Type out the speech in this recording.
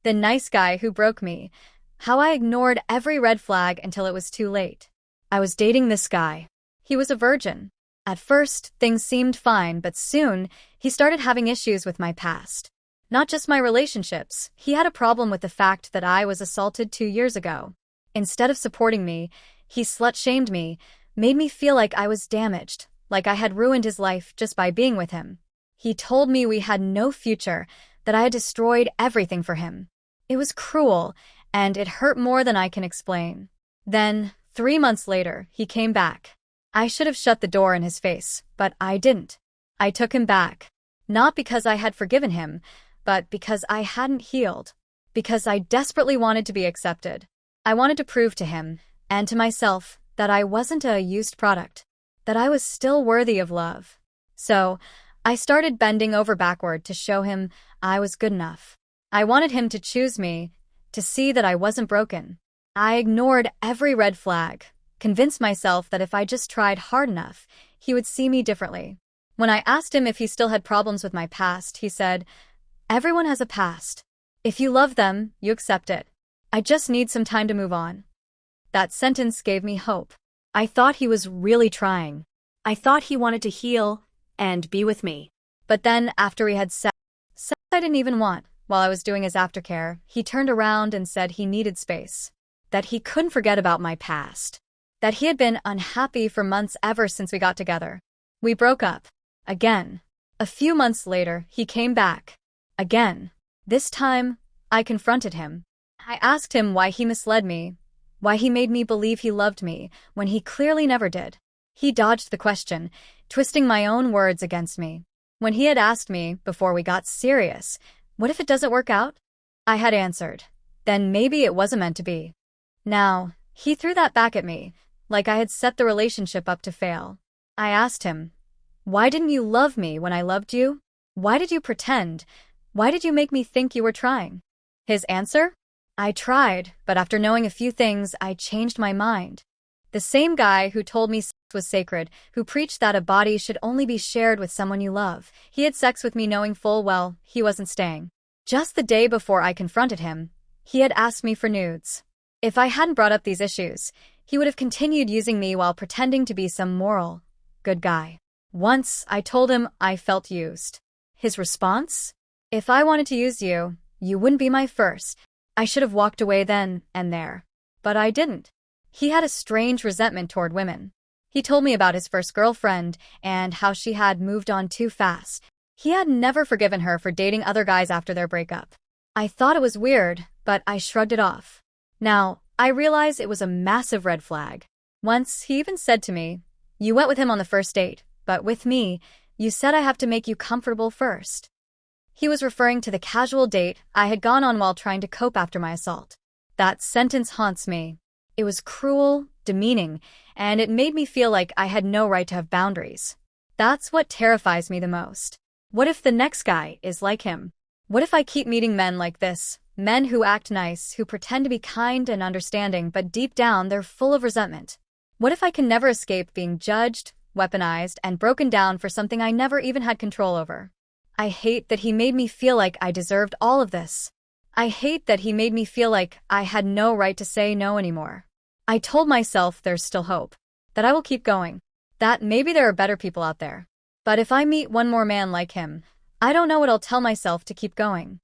The nice guy who broke me. How I ignored every red flag until it was too late. I was dating this guy. He was a virgin. At first, things seemed fine, but soon, he started having issues with my past. Not just my relationships, he had a problem with the fact that I was assaulted 2 years ago. Instead of supporting me, he slut-shamed me, made me feel like I was damaged, like I had ruined his life just by being with him. He told me we had no future, that I had destroyed everything for him. It was cruel, and it hurt more than I can explain. Then, 3 months later, he came back. I should have shut the door in his face, but I didn't. I took him back. Not because I had forgiven him, but because I hadn't healed. Because I desperately wanted to be accepted. I wanted to prove to him, and to myself, that I wasn't a used product. That I was still worthy of love. So, I started bending over backward to show him I was good enough. I wanted him to choose me, to see that I wasn't broken. I ignored every red flag, convinced myself that if I just tried hard enough, he would see me differently. When I asked him if he still had problems with my past, he said, "Everyone has a past. If you love them, you accept it. I just need some time to move on." That sentence gave me hope. I thought he was really trying. I thought he wanted to heal and be with me. But then, after we had sex I didn't even want, while I was doing his aftercare, he turned around and said he needed space. That he couldn't forget about my past. That he had been unhappy for months ever since we got together. We broke up. Again. A few months later, he came back. Again. This time, I confronted him. I asked him why he misled me, why he made me believe he loved me when he clearly never did. He dodged the question, twisting my own words against me. When he had asked me, before we got serious, what if it doesn't work out? I had answered, then maybe it wasn't meant to be. Now, he threw that back at me, like I had set the relationship up to fail. I asked him, why didn't you love me when I loved you? Why did you pretend? Why did you make me think you were trying? His answer? I tried, but after knowing a few things, I changed my mind. The same guy who told me sex was sacred, who preached that a body should only be shared with someone you love, he had sex with me knowing full well he wasn't staying. Just the day before I confronted him, he had asked me for nudes. If I hadn't brought up these issues, he would have continued using me while pretending to be some moral, good guy. Once, I told him I felt used. His response? If I wanted to use you, you wouldn't be my first. I should have walked away then and there. But I didn't. He had a strange resentment toward women. He told me about his first girlfriend and how she had moved on too fast. He had never forgiven her for dating other guys after their breakup. I thought it was weird, but I shrugged it off. Now, I realize it was a massive red flag. Once, he even said to me, "You went with him on the first date, but with me, you said I have to make you comfortable first." He was referring to the casual date I had gone on while trying to cope after my assault. That sentence haunts me. It was cruel, demeaning, and it made me feel like I had no right to have boundaries. That's what terrifies me the most. What if the next guy is like him? What if I keep meeting men like this? Men who act nice, who pretend to be kind and understanding, but deep down they're full of resentment. What if I can never escape being judged, weaponized, and broken down for something I never even had control over? I hate that he made me feel like I deserved all of this. I hate that he made me feel like I had no right to say no anymore. I told myself there's still hope, that I will keep going, that maybe there are better people out there. But if I meet one more man like him, I don't know what I'll tell myself to keep going.